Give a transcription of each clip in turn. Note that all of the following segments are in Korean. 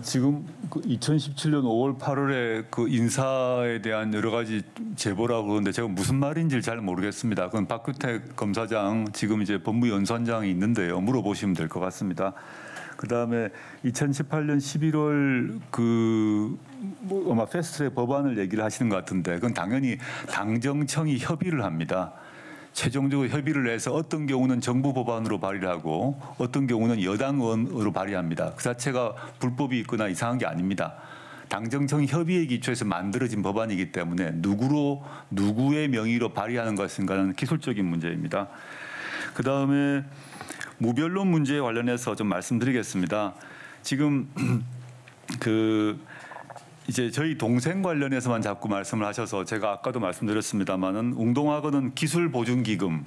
지금 그 2017년 5월 8월에 그 인사에 대한 여러 가지 제보라고 그러는데 제가 무슨 말인지 잘 모르겠습니다. 그건 박규택 검사장 지금 이제 법무연수원장이 있는데요. 물어보시면 될 것 같습니다. 그다음에 2018년 11월 뭐 아마 패스트트랙 법안을 얘기를 하시는 것 같은데 그건 당연히 당정청이 협의를 합니다. 최종적으로 협의를 해서 어떤 경우는 정부 법안으로 발의를 하고 어떤 경우는 여당 의원으로 발의합니다. 그 자체가 불법이 있거나 이상한 게 아닙니다. 당정청 협의에 기초해서 만들어진 법안이기 때문에 누구의 명의로 발의하는 것인가는 기술적인 문제입니다. 그다음에 무변론 문제에 관련해서 좀 말씀드리겠습니다. 지금 이제 저희 동생 관련해서만 자꾸 말씀을 하셔서 제가 아까도 말씀드렸습니다마는 웅동학원은 기술보증기금,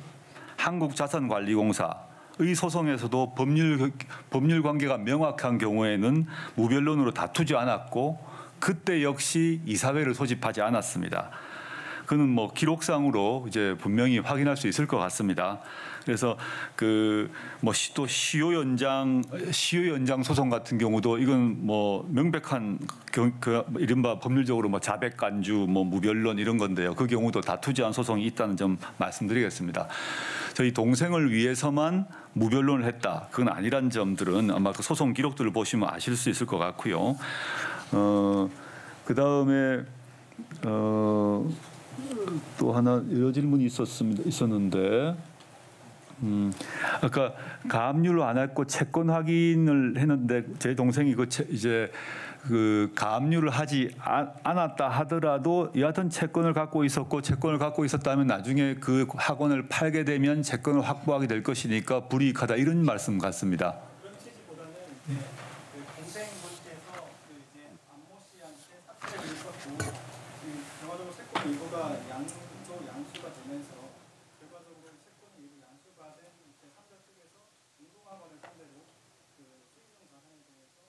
한국자산관리공사의 소송에서도 법률 관계가 명확한 경우에는 무변론으로 다투지 않았고 그때 역시 이사회를 소집하지 않았습니다. 그는 뭐 기록상으로 이제 분명히 확인할 수 있을 것 같습니다. 그래서 또 시효 연장 소송 같은 경우도 이건 뭐 명백한 이른바 법률적으로 뭐 자백 간주, 뭐 무변론 이런 건데요. 그 경우도 다투지 않은 소송이 있다는 점 말씀드리겠습니다. 저희 동생을 위해서만 무변론을 했다. 그건 아니란 점들은 아마 그 소송 기록들을 보시면 아실 수 있을 것 같고요. 그 다음에 또 하나 여러 질문이 있었는데. 아까 가압류를 안 했고 채권 확인을 했는데 제 동생이 그 가압류를 하지 않았다 하더라도 여하튼 채권을 갖고 있었다면 나중에 그 학원을 팔게 되면 채권을 확보하게 될 것이니까 불이익하다 이런 말씀 같습니다. 그런 취지보다는 그 동생 모임에서 이제 안모 씨한테 사퇴를 있었고 결과적으로 채권 일부가 양수가 되면서 결과적으로 채권이 일부 양수가 된 제3자 측에서 웅동학원을 상대로 그 수익용사 하는 중에서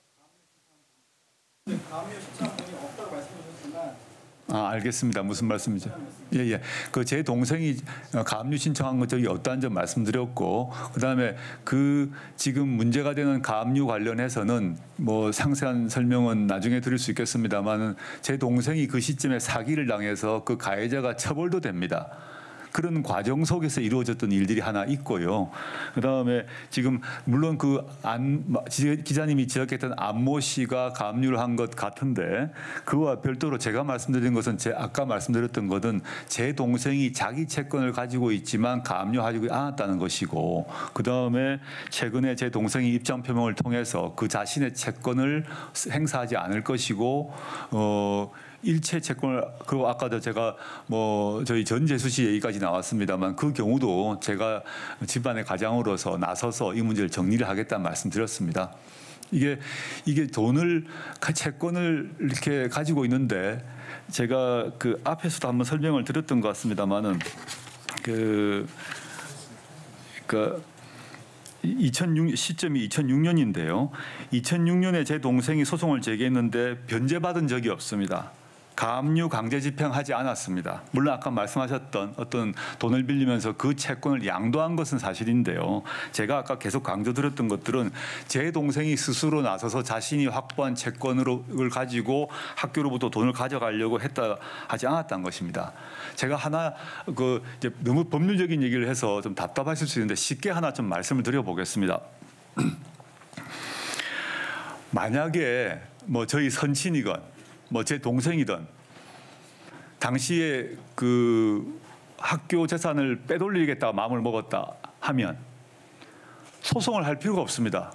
가압류 신청한 분이 없다고 말씀해 주셨지만 알겠습니다. 무슨 말씀이죠? 예. 그 제 동생이 가압류 신청한 것 저기 없다는 점 말씀드렸고, 그다음에 지금 문제가 되는 가압류 관련해서는 뭐 상세한 설명은 나중에 드릴 수 있겠습니다만은 제 동생이 그 시점에 사기를 당해서 그 가해자가 처벌도 됩니다. 그런 과정 속에서 이루어졌던 일들이 하나 있고요. 그다음에 지금 물론 기자님이 지적했던 안모 씨가 가압류를 한 것 같은데 그와 별도로 제가 말씀드린 것은 아까 말씀드렸던 것은 제 동생이 자기 채권을 가지고 있지만 가압류하지 않았다는 것이고 그다음에 최근에 제 동생이 입장 표명을 통해서 그 자신의 채권을 행사하지 않을 것이고 일체 채권을 그리고 아까도 제가 뭐 저희 전재수 씨 얘기까지 나왔습니다만 그 경우도 제가 집안의 가장으로서 나서서 이 문제를 정리를 하겠다는 말씀드렸습니다. 이게 채권을 이렇게 가지고 있는데 제가 그 앞에서도 한번 설명을 드렸던 것 같습니다만은 시점이 2006년인데요. 2006년에 제 동생이 소송을 제기했는데 변제받은 적이 없습니다. 가압류 강제 집행하지 않았습니다. 물론 아까 말씀하셨던 어떤 돈을 빌리면서 그 채권을 양도한 것은 사실인데요. 제가 아까 계속 강조드렸던 것들은 제 동생이 스스로 나서서 자신이 확보한 채권을 가지고 학교로부터 돈을 가져가려고 하지 않았다는 것입니다. 제가 하나 이제 너무 법률적인 얘기를 해서 좀 답답하실 수 있는데 쉽게 하나 좀 말씀을 드려보겠습니다. 만약에 뭐 저희 선친이건 뭐 제 동생이든 당시에 그 학교 재산을 빼돌리겠다 마음을 먹었다 하면 소송을 할 필요가 없습니다.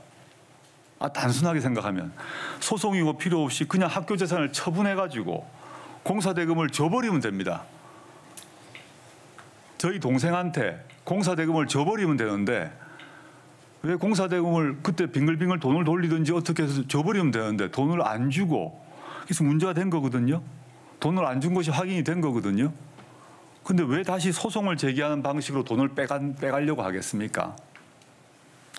단순하게 생각하면 소송이고 필요 없이 그냥 학교 재산을 처분해가지고 공사대금을 줘버리면 됩니다. 저희 동생한테 공사대금을 줘버리면 되는데 왜 공사대금을 그때 빙글빙글 돈을 돌리든지 어떻게 해서 줘버리면 되는데 돈을 안 주고 그래서 문제가 된 거거든요. 돈을 안 준 것이 확인이 된 거거든요. 근데 왜 다시 소송을 제기하는 방식으로 돈을 빼가려고 하겠습니까?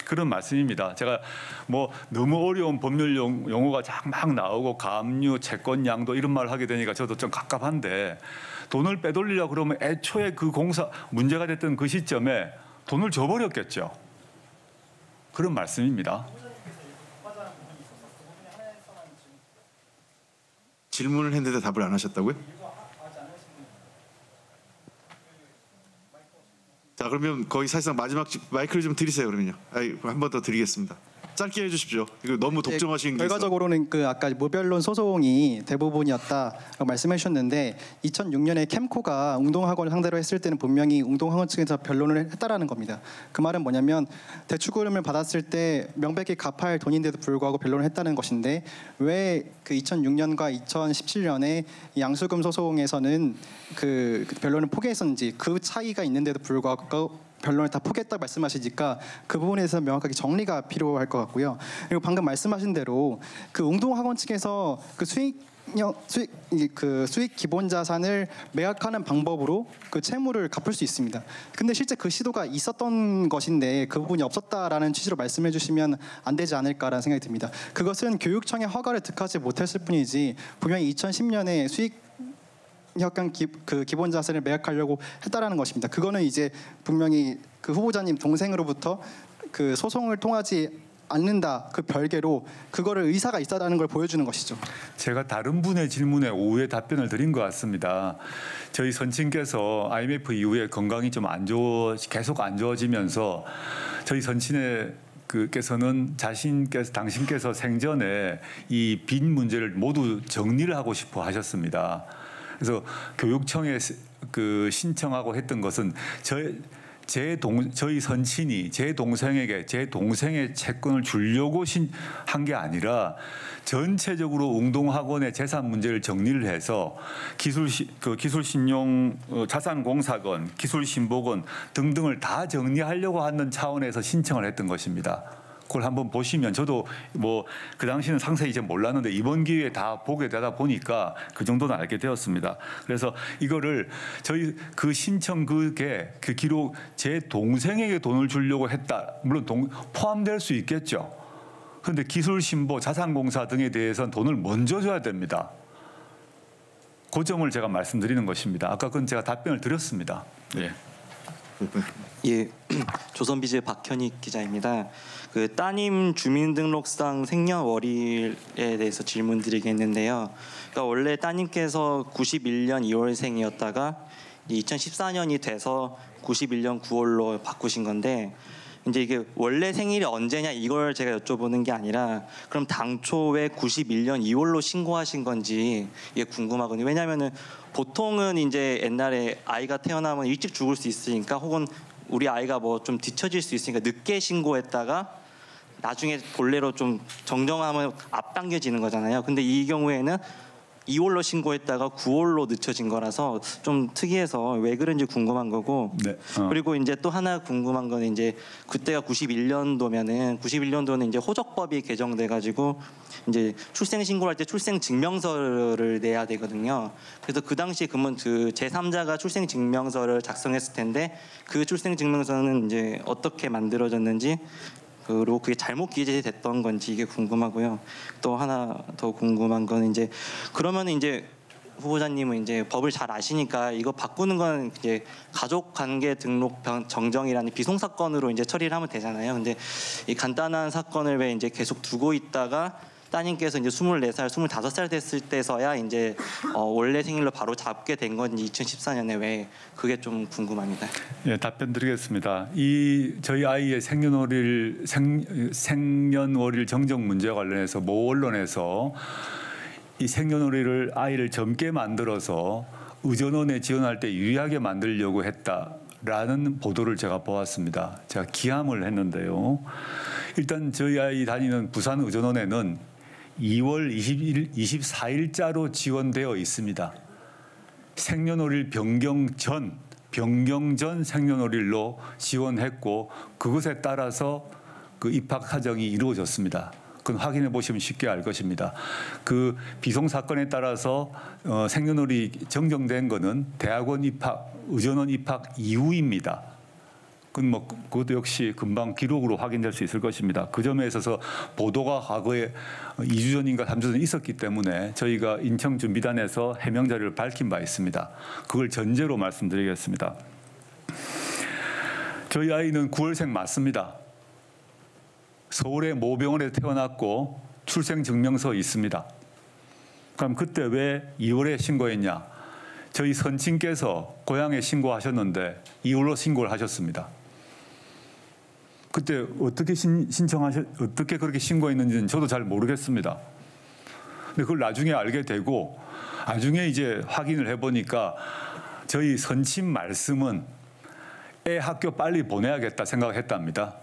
그런 말씀입니다. 제가 뭐 너무 어려운 법률 용어가 막 나오고 가압류, 채권 양도 이런 말을 하게 되니까 저도 좀 갑갑한데 돈을 빼돌리려고 그러면 애초에 그 문제가 됐던 그 시점에 돈을 줘버렸겠죠. 그런 말씀입니다. 질문을 했는데 답을 안 하셨다고요? 자, 그러면 거의 사실상 마지막 마이크를 좀 드리세요. 그러면요. 한 번 더 드리겠습니다. 짧게 해주십시오. 이거 너무 독점하신 게 있어서. 결과적으로는 그 아까 무변론 소송이 대부분이었다고 말씀해 주셨는데 2006년에 캠코가 웅동학원을 상대로 했을 때는 분명히 웅동학원 측에서 변론을 했다라는 겁니다. 그 말은 뭐냐면 대출금을 받았을 때 명백히 갚아야 할 돈인데도 불구하고 변론을 했다는 것인데 왜 그 2006년과 2017년에 양수금 소송에서는 그 변론을 포기했었는지 그 차이가 있는데도 불구하고 변론을 다 포기했다고 말씀하시니까 그 부분에 대해서 명확하게 정리가 필요할 것 같고요. 그리고 방금 말씀하신 대로 그 웅동학원 측에서 그 수익 기본 자산을 매각하는 방법으로 그 채무를 갚을 수 있습니다. 근데 실제 그 시도가 있었던 것인데 그 부분이 없었다라는 취지로 말씀해 주시면 안 되지 않을까라는 생각이 듭니다. 그것은 교육청의 허가를 득하지 못했을 뿐이지 분명히 2010년에 수익 약간 그 기본 자산을 매각하려고 했다라는 것입니다. 그거는 이제 분명히 그 후보자님 동생으로부터 그 소송을 통하지 않는다 그 별개로 그거를 의사가 있다는 걸 보여주는 것이죠. 제가 다른 분의 질문에 오후에 답변을 드린 것 같습니다. 저희 선친께서 IMF 이후에 건강이 좀 계속 안 좋아지면서 저희 선친의 그께서는 당신께서 생전에 이 빚 문제를 모두 정리를 하고 싶어 하셨습니다. 그래서 교육청에 그 신청하고 했던 것은 저희 선친이 제 동생에게 제 동생의 채권을 주려고 한 게 아니라 전체적으로 웅동학원의 재산 문제를 정리를 해서 기술신용 자산공사건, 기술신보건 등등을 다 정리하려고 하는 차원에서 신청을 했던 것입니다. 그걸 한번 보시면 저도 뭐 그 당시는 상세히 이제 몰랐는데 이번 기회에 다 보게 되다 보니까 그 정도는 알게 되었습니다. 그래서 이거를 저희 그 신청 그 기록 제 동생에게 돈을 주려고 했다. 물론 포함될 수 있겠죠. 그런데 기술신보, 자산공사 등에 대해서는 돈을 먼저 줘야 됩니다. 그 점을 제가 말씀드리는 것입니다. 아까 그건 제가 답변을 드렸습니다. 네. 예, 조선비즈 박현익 기자입니다. 그 따님 주민등록상 생년월일에 대해서 질문드리겠는데요. 그러니까 원래 따님께서 91년 2월생이었다가 2014년이 돼서 91년 9월로 바꾸신 건데 이제 이게 원래 생일이 언제냐 이걸 제가 여쭤보는 게 아니라 그럼 당초에 91년 2월로 신고하신 건지 이게 궁금하거든요. 왜냐하면은 보통은 이제 옛날에 아이가 태어나면 일찍 죽을 수 있으니까 혹은 우리 아이가 뭐 좀 뒤처질 수 있으니까 늦게 신고했다가 나중에 본래로 좀 정정하면 앞당겨지는 거잖아요. 근데 이 경우에는 2월로 신고했다가 9월로 늦춰진 거라서 좀 특이해서 왜 그런지 궁금한 거고. 네. 그리고 이제 또 하나 궁금한 거는 이제 그때가 91년도는 이제 호적법이 개정돼 가지고 이제 출생 신고할 때 출생 증명서를 내야 되거든요. 그래서 그 당시 그러면 그 제3자가 출생 증명서를 작성했을 텐데 그 출생 증명서는 이제 어떻게 만들어졌는지 그리고 그게 잘못 기재됐던 건지 이게 궁금하고요. 또 하나 더 궁금한 건 이제 그러면 이제 후보자님은 이제 법을 잘 아시니까 이거 바꾸는 건 이제 가족관계 등록 정정이라는 비송 사건으로 이제 처리를 하면 되잖아요. 근데 이 간단한 사건을 왜 이제 계속 두고 있다가 따님께서 이제 24살, 25살 됐을 때서야 이제 원래 생일로 바로 잡게 된 건지 2014년에 왜 그게 좀 궁금합니다. 예, 답변 드리겠습니다. 저희 아이의 생년월일 정정 문제와 관련해서 모 언론에서 이 생년월일을 아이를 젊게 만들어서 의전원에 지원할 때 유리하게 만들려고 했다라는 보도를 제가 보았습니다. 제가 기함을 했는데요. 일단 저희 아이 다니는 부산 의전원에는 2월 24일자로 지원되어 있습니다. 생년월일 변경 전 생년월일로 지원했고 그것에 따라서 그 입학 사정이 이루어졌습니다. 그건 확인해 보시면 쉽게 알 것입니다. 그 비송 사건에 따라서 생년월일이 정정된 것은 대학원 입학, 의전원 입학 이후입니다. 그것도 역시 금방 기록으로 확인될 수 있을 것입니다. 그 점에 있어서 보도가 과거에 2주 전인가 3주 전 있었기 때문에 저희가 인청준비단에서 해명 자료를 밝힌 바 있습니다. 그걸 전제로 말씀드리겠습니다. 저희 아이는 9월생 맞습니다. 서울의 모병원에 태어났고 출생증명서 있습니다. 그럼 그때 왜 2월에 신고했냐? 저희 선친께서 고향에 신고하셨는데 2월로 신고를 하셨습니다. 그때 어떻게 어떻게 그렇게 신고했는지는 저도 잘 모르겠습니다. 근데 그걸 나중에 알게 되고 나중에 이제 확인을 해보니까 저희 선친 말씀은 애 학교 빨리 보내야겠다 생각했답니다.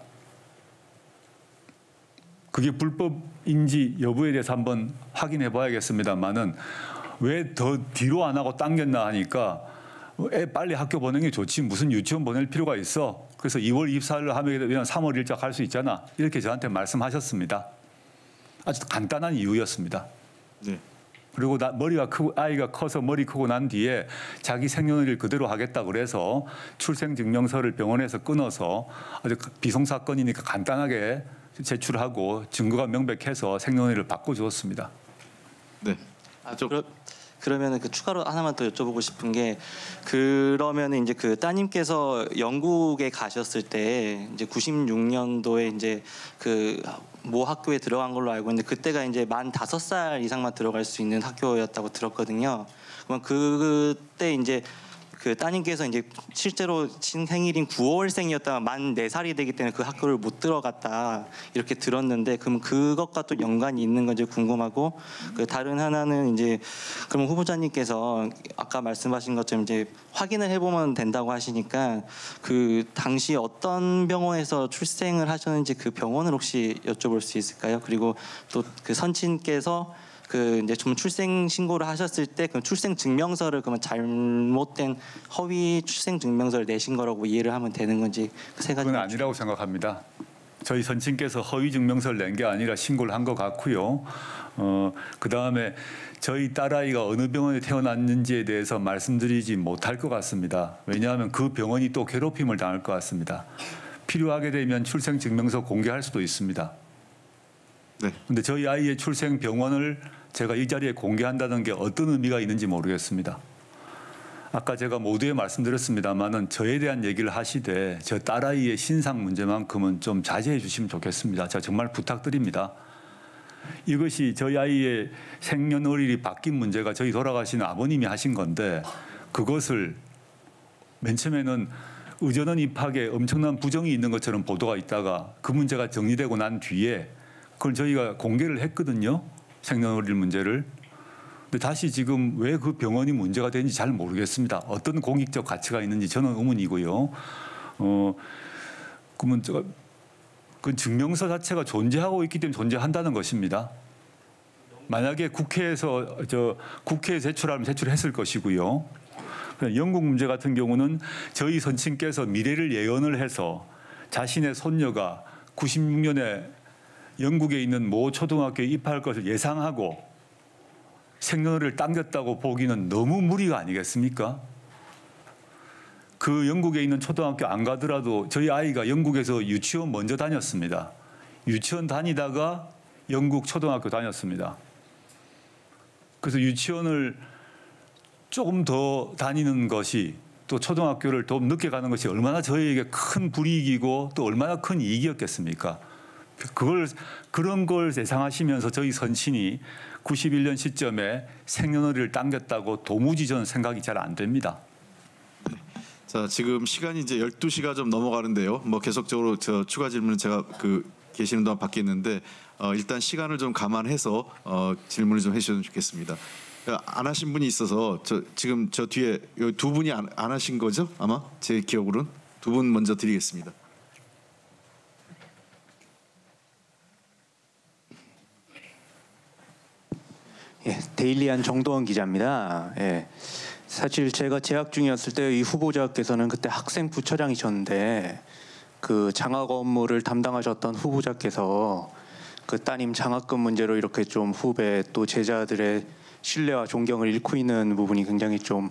그게 불법인지 여부에 대해서 한번 확인해 봐야겠습니다만은 왜 더 뒤로 안 하고 당겼나 하니까 애 빨리 학교 보내는 게 좋지 무슨 유치원 보낼 필요가 있어. 그래서 2월 24일로 하면 3월 1일 할 수 있잖아. 이렇게 저한테 말씀하셨습니다. 아주 간단한 이유였습니다. 네. 그리고 아이가 커서 머리 크고 난 뒤에 자기 생년월일 그대로 하겠다 그래서 출생증명서를 병원에서 끊어서 아주 비송사건이니까 간단하게 제출하고 증거가 명백해서 생년월일을 바꿔주었습니다. 네. 그러면은 그 추가로 하나만 더 여쭤보고 싶은 게 그러면은 이제 그 따님께서 영국에 가셨을 때 이제 96년도에 이제 그 모 학교에 들어간 걸로 알고 있는데 그때가 이제 만 5살 이상만 들어갈 수 있는 학교였다고 들었거든요. 그러면 그때 이제 그 따님께서 이제 실제로 생일인 9월생이었다가 만 4살이 되기 때문에 그 학교를 못 들어갔다 이렇게 들었는데 그럼 그것과 또 연관이 있는 건지 궁금하고 그 다른 하나는 이제 그럼 후보자님께서 아까 말씀하신 것처럼 이제 확인을 해보면 된다고 하시니까 그 당시 어떤 병원에서 출생을 하셨는지 그 병원을 혹시 여쭤볼 수 있을까요? 그리고 또 그 선친께서 그 이제 좀 출생 신고를 하셨을 때 그 출생 증명서를 그러면 잘못된 허위 출생 증명서를 내신 거라고 이해를 하면 되는 건지 그 세 가지. 그건 아니라고 생각합니다. 저희 선친께서 허위 증명서를 낸 게 아니라 신고를 한 것 같고요. 그 다음에 저희 딸아이가 어느 병원에 태어났는지에 대해서 말씀드리지 못할 것 같습니다. 왜냐하면 그 병원이 또 괴롭힘을 당할 것 같습니다. 필요하게 되면 출생 증명서 공개할 수도 있습니다. 네. 근데 저희 아이의 출생 병원을 제가 이 자리에 공개한다는 게 어떤 의미가 있는지 모르겠습니다. 아까 제가 모두에 말씀드렸습니다만은 저에 대한 얘기를 하시되 저 딸아이의 신상 문제만큼은 좀 자제해 주시면 좋겠습니다. 제가 정말 부탁드립니다. 이것이 저희 아이의 생년월일이 바뀐 문제가 저희 돌아가신 아버님이 하신 건데 그것을 맨 처음에는 의전원 입학에 엄청난 부정이 있는 것처럼 보도가 있다가 그 문제가 정리되고 난 뒤에 그걸 저희가 공개를 했거든요. 생년월일 문제를. 근데 다시 지금 왜 그 병원이 문제가 되는지 잘 모르겠습니다. 어떤 공익적 가치가 있는지 저는 의문이고요. 그러면 그 증명서 자체가 존재하고 있기 때문에 존재한다는 것입니다. 만약에 국회에서 국회에 제출하면 제출했을 것이고요. 영국 문제 같은 경우는 저희 선친께서 미래를 예언을 해서 자신의 손녀가 96년에 영국에 있는 모 초등학교에 입학할 것을 예상하고 생년월일을 당겼다고 보기는 너무 무리가 아니겠습니까? 그 영국에 있는 초등학교 안 가더라도 저희 아이가 영국에서 유치원 먼저 다녔습니다. 유치원 다니다가 영국 초등학교 다녔습니다. 그래서 유치원을 조금 더 다니는 것이 또 초등학교를 더 늦게 가는 것이 얼마나 저희에게 큰 불이익이고 또 얼마나 큰 이익이었겠습니까? 그런 걸 예상하시면서 저희 선친이 91년 시점에 생년월일을 당겼다고 도무지 저는 생각이 잘 안 됩니다. 자, 지금 시간이 이제 12시가 좀 넘어가는데요. 뭐 계속적으로 저 추가 질문은 제가 계시는 동안 받겠는데 일단 시간을 좀 감안해서 질문을 좀 해주시면 좋겠습니다. 안 하신 분이 있어서 지금 저 뒤에 두 분이 안 하신 거죠? 아마 제 기억으로는 두 분 먼저 드리겠습니다. 예, 데일리한 정도원 기자입니다. 예, 사실 제가 재학 중이었을 때 이 후보자께서는 그때 학생 부처장이셨는데 그 장학 업무를 담당하셨던 후보자께서 그 따님 장학금 문제로 이렇게 좀 후배 또 제자들의 신뢰와 존경을 잃고 있는 부분이 굉장히 좀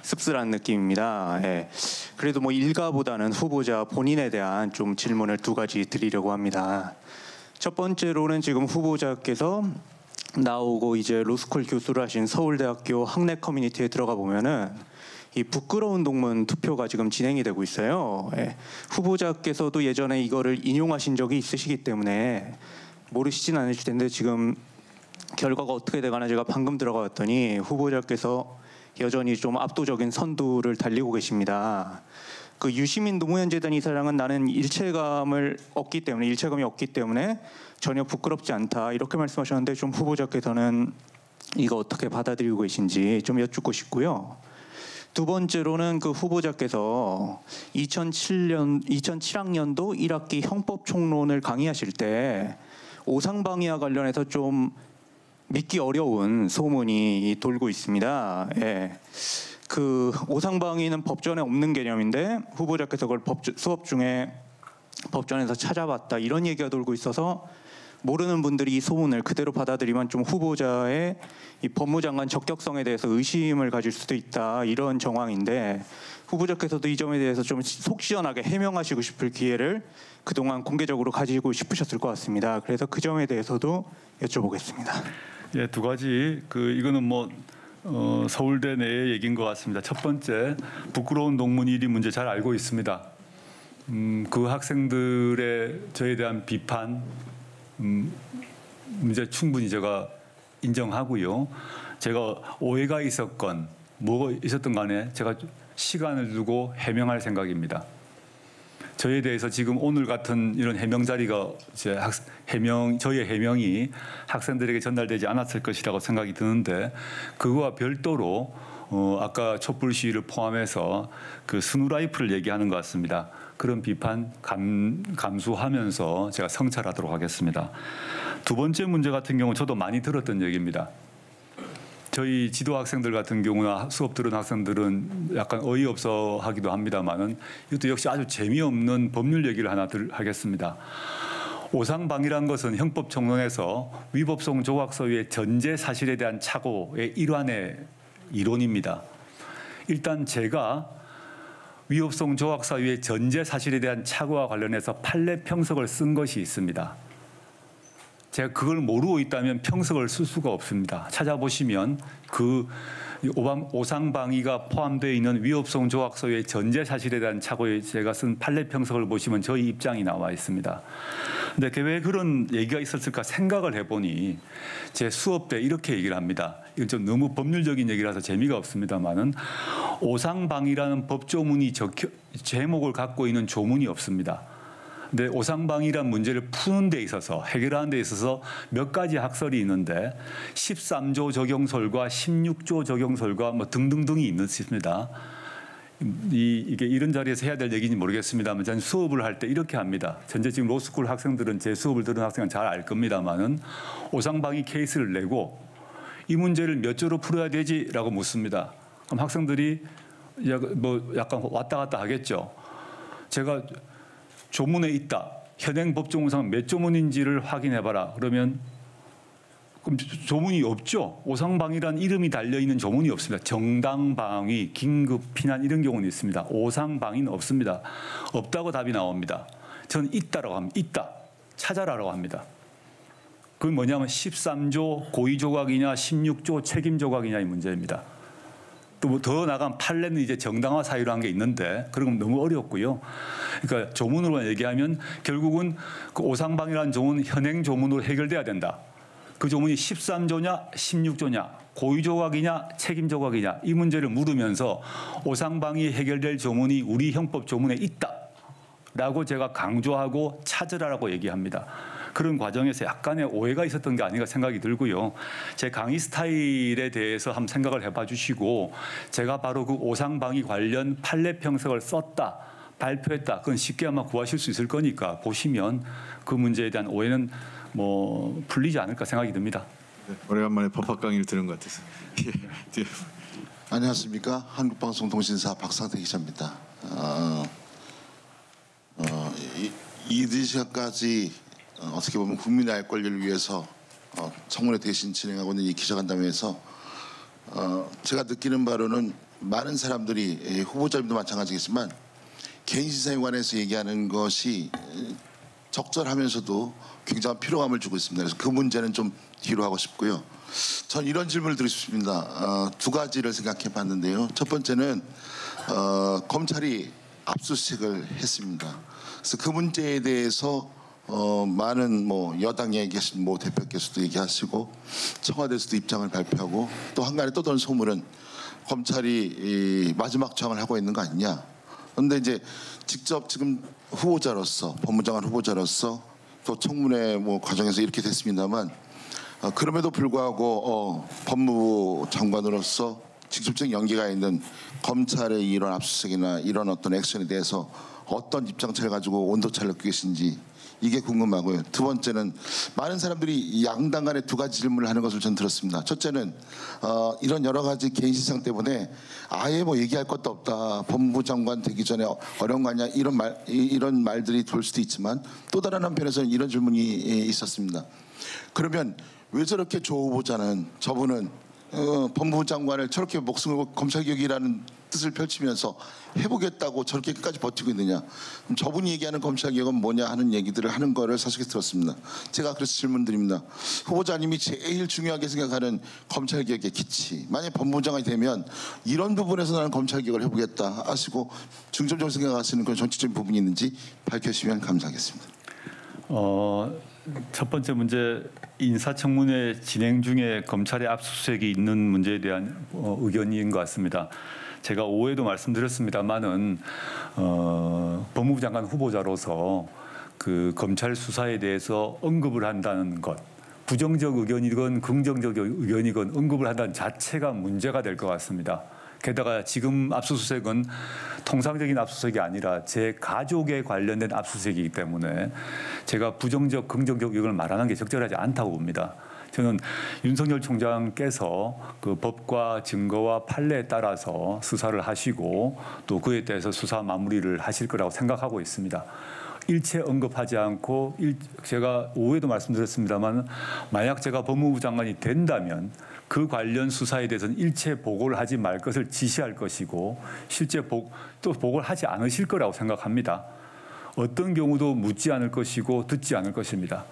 씁쓸한 느낌입니다. 예, 그래도 뭐 일가보다는 후보자 본인에 대한 좀 질문을 두 가지 드리려고 합니다. 첫 번째로는 지금 후보자께서 나오고 이제 로스쿨 교수를 하신 서울대학교 학내 커뮤니티에 들어가 보면은 이 부끄러운 동문 투표가 지금 진행이 되고 있어요. 예. 후보자께서도 예전에 이거를 인용하신 적이 있으시기 때문에 모르시진 않으실 텐데 지금 결과가 어떻게 되가나 제가 방금 들어갔더니 후보자께서 여전히 좀 압도적인 선두를 달리고 계십니다. 그 유시민 노무현 재단 이사장은 나는 일체감이 없기 때문에 전혀 부끄럽지 않다 이렇게 말씀하셨는데 좀 후보자께서는 이거 어떻게 받아들이고 계신지 좀 여쭙고 싶고요. 두 번째로는 그 후보자께서 2007학년도 1학기 형법총론을 강의하실 때 오상방위와 관련해서 좀 믿기 어려운 소문이 돌고 있습니다. 예. 그 오상방위는 법전에 없는 개념인데 후보자께서 그걸 수업 중에 법전에서 찾아봤다 이런 얘기가 돌고 있어서 모르는 분들이 이 소문을 그대로 받아들이면 좀 후보자의 이 법무장관 적격성에 대해서 의심을 가질 수도 있다 이런 정황인데 후보자께서도 이 점에 대해서 좀 속 시원하게 해명하시고 싶을 기회를 그동안 공개적으로 가지고 싶으셨을 것 같습니다. 그래서 그 점에 대해서도 여쭤보겠습니다. 예, 두 가지 이거는 서울대 내의 얘기인 것 같습니다. 첫 번째, 부끄러운 논문 1위 문제 잘 알고 있습니다. 그 학생들의 저에 대한 비판 문제 충분히 제가 인정하고요. 제가 오해가 있었건 뭐가 있었던 간에 제가 시간을 두고 해명할 생각입니다. 저에 대해서 지금 오늘 같은 이런 해명 자리가 저의 해명이 학생들에게 전달되지 않았을 것이라고 생각이 드는데 그거와 별도로 아까 촛불 시위를 포함해서 그 스누라이프를 얘기하는 것 같습니다. 그런 비판 감수하면서 제가 성찰하도록 하겠습니다. 두 번째 문제 같은 경우 저도 많이 들었던 얘기입니다. 저희 지도 학생들 같은 경우나 수업 들은 학생들은 약간 어이없어 하기도 합니다만은 이것도 역시 아주 재미없는 법률 얘기를 하나 하겠습니다. 오상방위란 것은 형법총론에서 위법성 조각서의 전제 사실에 대한 착오의 일환의 이론입니다. 일단 제가 위법성 조각서의 전제 사실에 대한 착오와 관련해서 판례 평석을 쓴 것이 있습니다. 제가 그걸 모르고 있다면 평석을 쓸 수가 없습니다. 찾아보시면 그 오상방위가 포함되어 있는 위법성 조각서의 전제 사실에 대한 착오에 제가 쓴 판례 평석을 보시면 저희 입장이 나와 있습니다. 근데 왜 그런 얘기가 있었을까 생각을 해보니 제 수업 때 이렇게 얘기를 합니다. 이건 좀 너무 법률적인 얘기라서 재미가 없습니다만은 오상방위라는 법조문이 제목을 갖고 있는 조문이 없습니다. 근데 오상방위란 문제를 푸는 데 있어서 해결하는 데 있어서 몇 가지 학설이 있는데 13조 적용설과 16조 적용설과 등등등이 있습니다. 이게 이런 자리에서 해야 될 얘기인지 모르겠습니다만 저는 수업을 할 때 이렇게 합니다. 현재 지금 로스쿨 학생들은 제 수업을 들은 학생은 잘 알 겁니다만은 오상방위 케이스를 내고 이 문제를 몇 조로 풀어야 되지라고 묻습니다. 그럼 학생들이 약간 왔다 갔다 하겠죠. 제가 조문에 있다. 현행 법조문상 몇 조문인지를 확인해봐라. 그러면 그럼 조문이 없죠. 오상방위란 이름이 달려있는 조문이 없습니다. 정당방위, 긴급피난 이런 경우는 있습니다. 오상방위는 없습니다. 없다고 답이 나옵니다. 저는 있다라고 합니다. 있다. 찾아라라고 합니다. 그건 뭐냐면 13조 고의조각이냐 16조 책임조각이냐의 문제입니다. 또 더 나간 판례는 이제 정당화 사유로 한 게 있는데 그런 건 너무 어렵고요. 그러니까 조문으로 얘기하면 결국은 그 오상방위라는 조문은 현행 조문으로 해결돼야 된다. 그 조문이 13조냐 16조냐 고의조각이냐 책임조각이냐 이 문제를 물으면서 오상방위 해결될 조문이 우리 형법 조문에 있다라고 제가 강조하고 찾으라라고 얘기합니다. 그런 과정에서 약간의 오해가 있었던 게 아닌가 생각이 들고요. 제 강의 스타일에 대해서 한번 생각을 해봐 주시고 제가 바로 그 오상방위 관련 판례 평석을 썼다, 발표했다. 그건 쉽게 아마 구하실 수 있을 거니까 보시면 그 문제에 대한 오해는 풀리지 않을까 생각이 듭니다. 네, 오래간만에 법학 강의를 들은 것 같아서. 예, 안녕하십니까. 한국방송통신사 박상태 기자입니다. 이 시간까지 어떻게 보면 국민의 알 권리를 위해서 청문회 대신 진행하고 있는 이 기자간담회에서 제가 느끼는 바로는 많은 사람들이 후보자님도 마찬가지겠지만 개인 신상에 관해서 얘기하는 것이 적절하면서도 굉장한 피로감을 주고 있습니다. 그래서 그 문제는 좀 뒤로 하고 싶고요. 전 이런 질문을 드리고 싶습니다. 두 가지를 생각해 봤는데요. 첫 번째는 검찰이 압수수색을 했습니다. 그래서 그 문제에 대해서 많은 뭐 여당에 계신 모 대표께서도 얘기하시고 청와대에서도 입장을 발표하고 또 한간에 또 도는 소문은 검찰이 이 마지막 저항을 하고 있는 거 아니냐. 그런데 이제 직접 지금 후보자로서 법무장관 후보자로서 또 청문회 뭐 과정에서 이렇게 됐습니다만 그럼에도 불구하고 법무부 장관으로서 직접적인 연계가 있는 검찰의 이런 압수수색이나 이런 어떤 액션에 대해서 어떤 입장차를 가지고 온도차를 느끼고 계신지 이게 궁금하고요. 두 번째는 많은 사람들이 양당 간에 두 가지 질문을 하는 것을 전 들었습니다. 첫째는 이런 여러 가지 개인 시장 때문에 아예 뭐 얘기할 것도 없다. 법무부 장관 되기 전에 어려운 거 아니야. 이런 말들이 돌 수도 있지만 또 다른 한편에서는 이런 질문이 있었습니다. 그러면 왜 저렇게 조 후보자는 저분은 법무부 장관을 저렇게 목숨을 걸고 검찰개혁이라는 뜻을 펼치면서 해보겠다고 저렇게 끝까지 버티고 있느냐. 그럼 저분이 얘기하는 검찰개혁은 뭐냐 하는 얘기들을 하는 거를 사실에 들었습니다. 제가 그래서 질문드립니다. 후보자님이 제일 중요하게 생각하는 검찰개혁의 기치. 만약 법무부 장관이 되면 이런 부분에서 나는 검찰개혁을 해보겠다 하시고 중점적으로 생각하시는 그런 정치적인 부분이 있는지 밝혀주시면 감사하겠습니다. 첫 번째 문제 인사청문회 진행 중에 검찰의 압수수색이 있는 문제에 대한 의견인 것 같습니다. 제가 오해도 말씀드렸습니다만은 법무부 장관 후보자로서 그 검찰 수사에 대해서 언급을 한다는 것, 부정적 의견이건 긍정적 의견이건 언급을 한다는 자체가 문제가 될 것 같습니다. 게다가 지금 압수수색은 통상적인 압수수색이 아니라 제 가족에 관련된 압수수색이기 때문에 제가 부정적, 긍정적 의견을 말하는 게 적절하지 않다고 봅니다. 저는 윤석열 총장께서 그 법과 증거와 판례에 따라서 수사를 하시고 또 그에 대해서 수사 마무리를 하실 거라고 생각하고 있습니다. 일체 언급하지 않고 제가 오해도 말씀드렸습니다만 만약 제가 법무부 장관이 된다면 그 관련 수사에 대해서는 일체 보고를 하지 말 것을 지시할 것이고 실제 또 보고를 하지 않으실 거라고 생각합니다. 어떤 경우도 묻지 않을 것이고 듣지 않을 것입니다.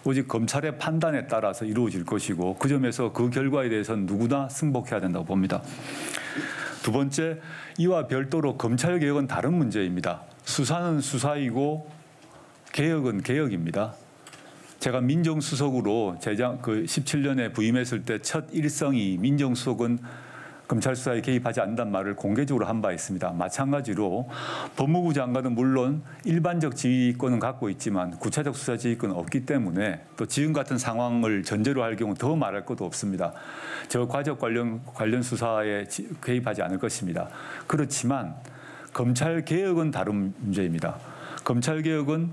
오직 검찰의 판단에 따라서 이루어질 것이고 그 점에서 그 결과에 대해서는 누구나 승복해야 된다고 봅니다. 두 번째, 이와 별도로 검찰개혁은 다른 문제입니다. 수사는 수사이고 개혁은 개혁입니다. 제가 민정수석으로 그 17년에 부임했을 때 첫 일성이 민정수석은 검찰 수사에 개입하지 않는다는 말을 공개적으로 한 바 있습니다. 마찬가지로 법무부 장관은 물론 일반적 지휘권은 갖고 있지만 구체적 수사 지휘권은 없기 때문에 또 지금 같은 상황을 전제로 할 경우 더 말할 것도 없습니다. 저 과적 관련 수사에 개입하지 않을 것입니다. 그렇지만 검찰 개혁은 다른 문제입니다. 검찰 개혁은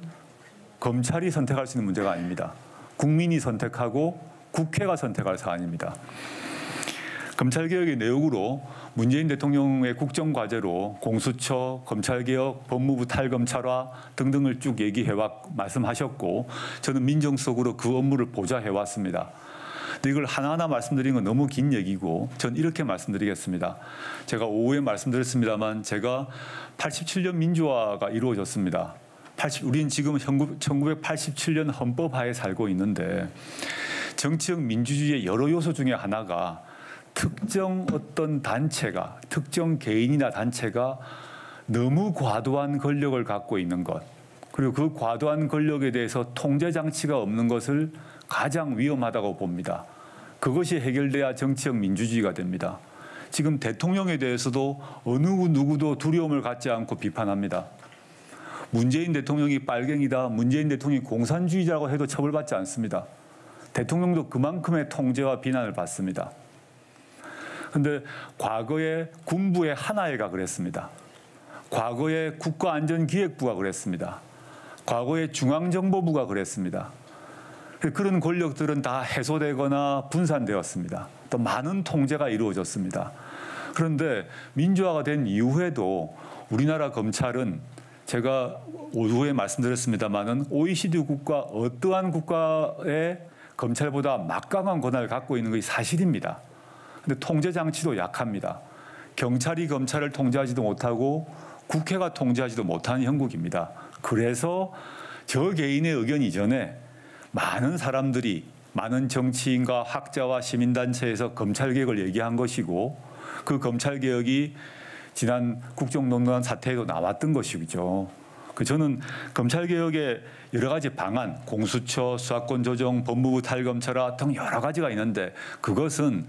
검찰이 선택할 수 있는 문제가 아닙니다. 국민이 선택하고 국회가 선택할 사안입니다. 검찰개혁의 내용으로 문재인 대통령의 국정과제로 공수처, 검찰개혁, 법무부 탈검찰화 등등을 쭉 말씀하셨고 저는 민정수석으로 그 업무를 보좌해왔습니다. 근데 이걸 하나하나 말씀드리는 건 너무 긴 얘기고 전 이렇게 말씀드리겠습니다. 제가 오후에 말씀드렸습니다만 제가 87년 민주화가 이루어졌습니다. 우리는 지금 1987년 헌법하에 살고 있는데 정치적 민주주의의 여러 요소 중에 하나가 특정 어떤 단체가 특정 개인이나 단체가 너무 과도한 권력을 갖고 있는 것 그리고 그 과도한 권력에 대해서 통제 장치가 없는 것을 가장 위험하다고 봅니다. 그것이 해결돼야 정치적 민주주의가 됩니다. 지금 대통령에 대해서도 어느 누구도 두려움을 갖지 않고 비판합니다. 문재인 대통령이 빨갱이다, 문재인 대통령이 공산주의자라고 해도 처벌받지 않습니다. 대통령도 그만큼의 통제와 비난을 받습니다. 그런데 과거에 군부의 하나회가 그랬습니다. 과거에 국가안전기획부가 그랬습니다. 과거에 중앙정보부가 그랬습니다. 그런 권력들은 다 해소되거나 분산되었습니다. 또 많은 통제가 이루어졌습니다. 그런데 민주화가 된 이후에도 우리나라 검찰은 제가 오후에 말씀드렸습니다마는 OECD 국가 어떠한 국가의 검찰보다 막강한 권한을 갖고 있는 것이 사실입니다. 그런데 통제 장치도 약합니다. 경찰이 검찰을 통제하지도 못하고 국회가 통제하지도 못하는 형국입니다. 그래서 저 개인의 의견 이전에 많은 사람들이 많은 정치인과 학자와 시민단체에서 검찰개혁을 얘기한 것이고 그 검찰개혁이 지난 국정농단 사태에도 나왔던 것이죠. 저는 검찰 개혁의 여러 가지 방안, 공수처, 수사권 조정, 법무부 탈검찰화 등 여러 가지가 있는데 그것은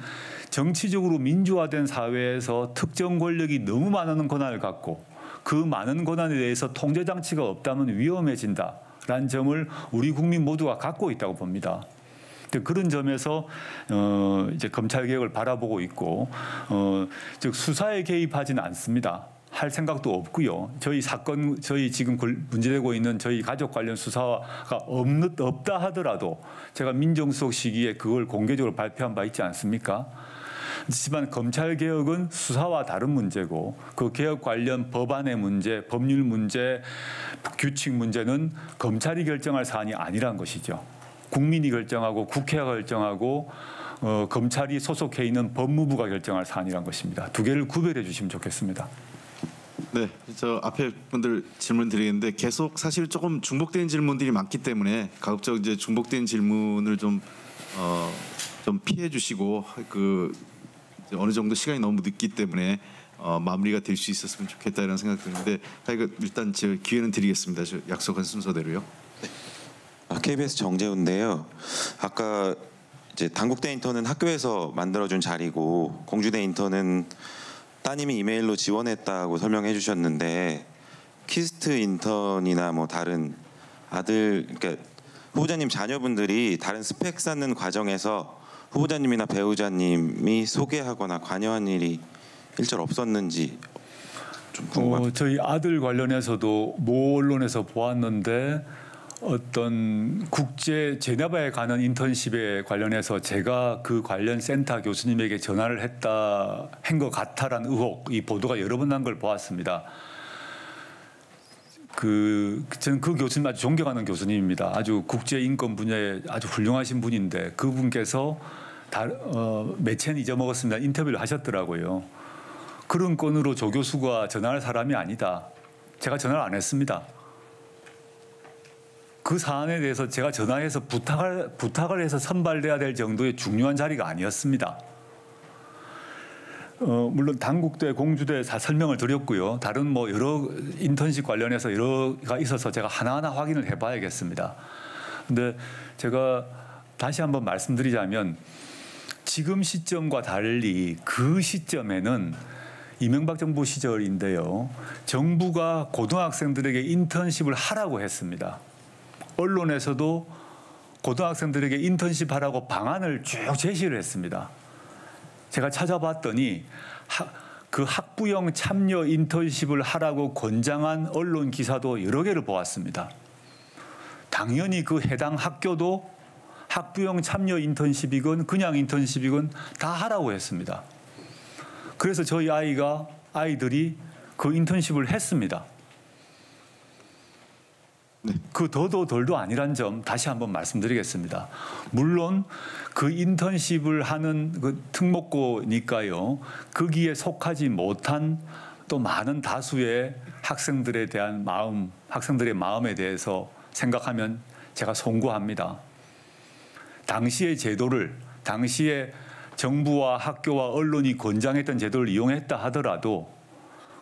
정치적으로 민주화된 사회에서 특정 권력이 너무 많은 권한을 갖고 그 많은 권한에 대해서 통제 장치가 없다면 위험해진다라는 점을 우리 국민 모두가 갖고 있다고 봅니다. 그런 점에서 이제 검찰 개혁을 바라보고 있고, 즉 수사에 개입하지는 않습니다. 할 생각도 없고요. 저희 지금 문제되고 있는 저희 가족 관련 수사가 없다 하더라도 제가 민정수석 시기에 그걸 공개적으로 발표한 바 있지 않습니까? 하지만 검찰 개혁은 수사와 다른 문제고 그 개혁 관련 법안의 문제, 법률 문제, 규칙 문제는 검찰이 결정할 사안이 아니란 것이죠. 국민이 결정하고 국회가 결정하고 검찰이 소속해 있는 법무부가 결정할 사안이란 것입니다. 두 개를 구별해 주시면 좋겠습니다. 네, 저 앞에 분들 질문 드리겠는데 계속 사실 조금 중복되는 질문들이 많기 때문에 가급적 이제 중복된 질문을 좀 피해 주시고 어느 정도 시간이 너무 늦기 때문에 마무리가 될 수 있었으면 좋겠다 이런 생각 드는데 일단 제 기회는 드리겠습니다. 저 약속한 순서대로요. KBS 정재훈인데요. 아까 이제 당국대 인턴은 학교에서 만들어준 자리고 공주대 인턴은 따님이 이메일로 지원했다고 설명해 주셨는데 키스트 인턴이나 뭐 다른 그러니까 후보자님 자녀분들이 다른 스펙 쌓는 과정에서 후보자님이나 배우자님이 소개하거나 관여한 일이 일절 없었는지 좀 궁금합니다. 저희 아들 관련해서도 모 언론에서 보았는데 어떤 국제 제네바에 가는 인턴십에 관련해서 제가 그 관련 센터 교수님에게 전화를 한 것 같다라는 의혹, 이 보도가 여러 번 난 걸 보았습니다. 저는 그 교수님 아주 존경하는 교수님입니다. 아주 국제 인권 분야에 아주 훌륭하신 분인데 그분께서 매체는 잊어먹었습니다. 인터뷰를 하셨더라고요. 그런 건으로 조 교수가 전화할 사람이 아니다. 제가 전화를 안 했습니다. 그 사안에 대해서 제가 전화해서 부탁을 해서 선발돼야 될 정도의 중요한 자리가 아니었습니다. 물론 당국대, 공주대 다 설명을 드렸고요. 다른 뭐 여러 인턴십 관련해서 여러가 있어서 제가 하나하나 확인을 해봐야겠습니다. 근데 제가 다시 한번 말씀드리자면 지금 시점과 달리 그 시점에는 이명박 정부 시절인데요. 정부가 고등학생들에게 인턴십을 하라고 했습니다. 언론에서도 고등학생들에게 인턴십 하라고 방안을 쭉 제시를 했습니다. 제가 찾아봤더니 그 학부형 참여 인턴십을 하라고 권장한 언론 기사도 여러 개를 보았습니다. 당연히 그 해당 학교도 학부형 참여 인턴십이건 그냥 인턴십이건 다 하라고 했습니다. 그래서 저희 아이들이 그 인턴십을 했습니다. 그 더도 덜도 아니란 점 다시 한번 말씀드리겠습니다. 물론 그 인턴십을 하는 그 특목고니까요. 거기에 속하지 못한 또 많은 다수의 학생들에 대한 학생들의 마음에 대해서 생각하면 제가 송구합니다. 당시의 정부와 학교와 언론이 권장했던 제도를 이용했다 하더라도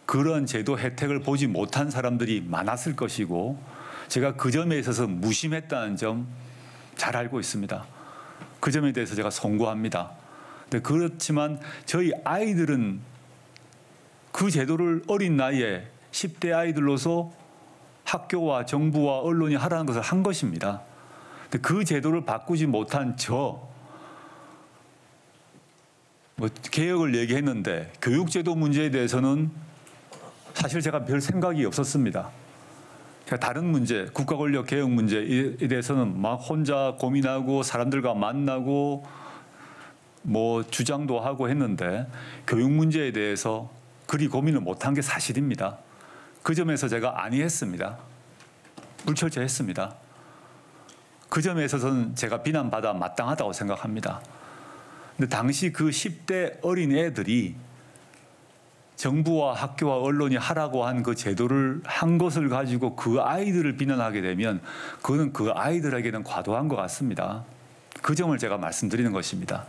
그런 제도 혜택을 보지 못한 사람들이 많았을 것이고 제가 그 점에 있어서 무심했다는 점 잘 알고 있습니다. 그 점에 대해서 제가 송구합니다. 근데 그렇지만 저희 아이들은 그 제도를 어린 나이에 10대 아이들로서 학교와 정부와 언론이 하라는 것을 한 것입니다. 근데 그 제도를 바꾸지 못한 개혁을 얘기했는데 교육제도 문제에 대해서는 사실 제가 별 생각이 없었습니다. 다른 문제, 국가권력 개혁 문제에 대해서는 막 혼자 고민하고 사람들과 만나고 주장도 하고 했는데 교육 문제에 대해서 그리 고민을 못한 게 사실입니다. 그 점에서 제가 아니했습니다. 불철저했습니다. 그 점에 있어서는 제가 비난받아 마땅하다고 생각합니다. 근데 당시 그 10대 어린 애들이 정부와 학교와 언론이 하라고 한 그 제도를 한 것을 가지고 그 아이들을 비난하게 되면 그거는 그 아이들에게는 과도한 것 같습니다. 그 점을 제가 말씀드리는 것입니다.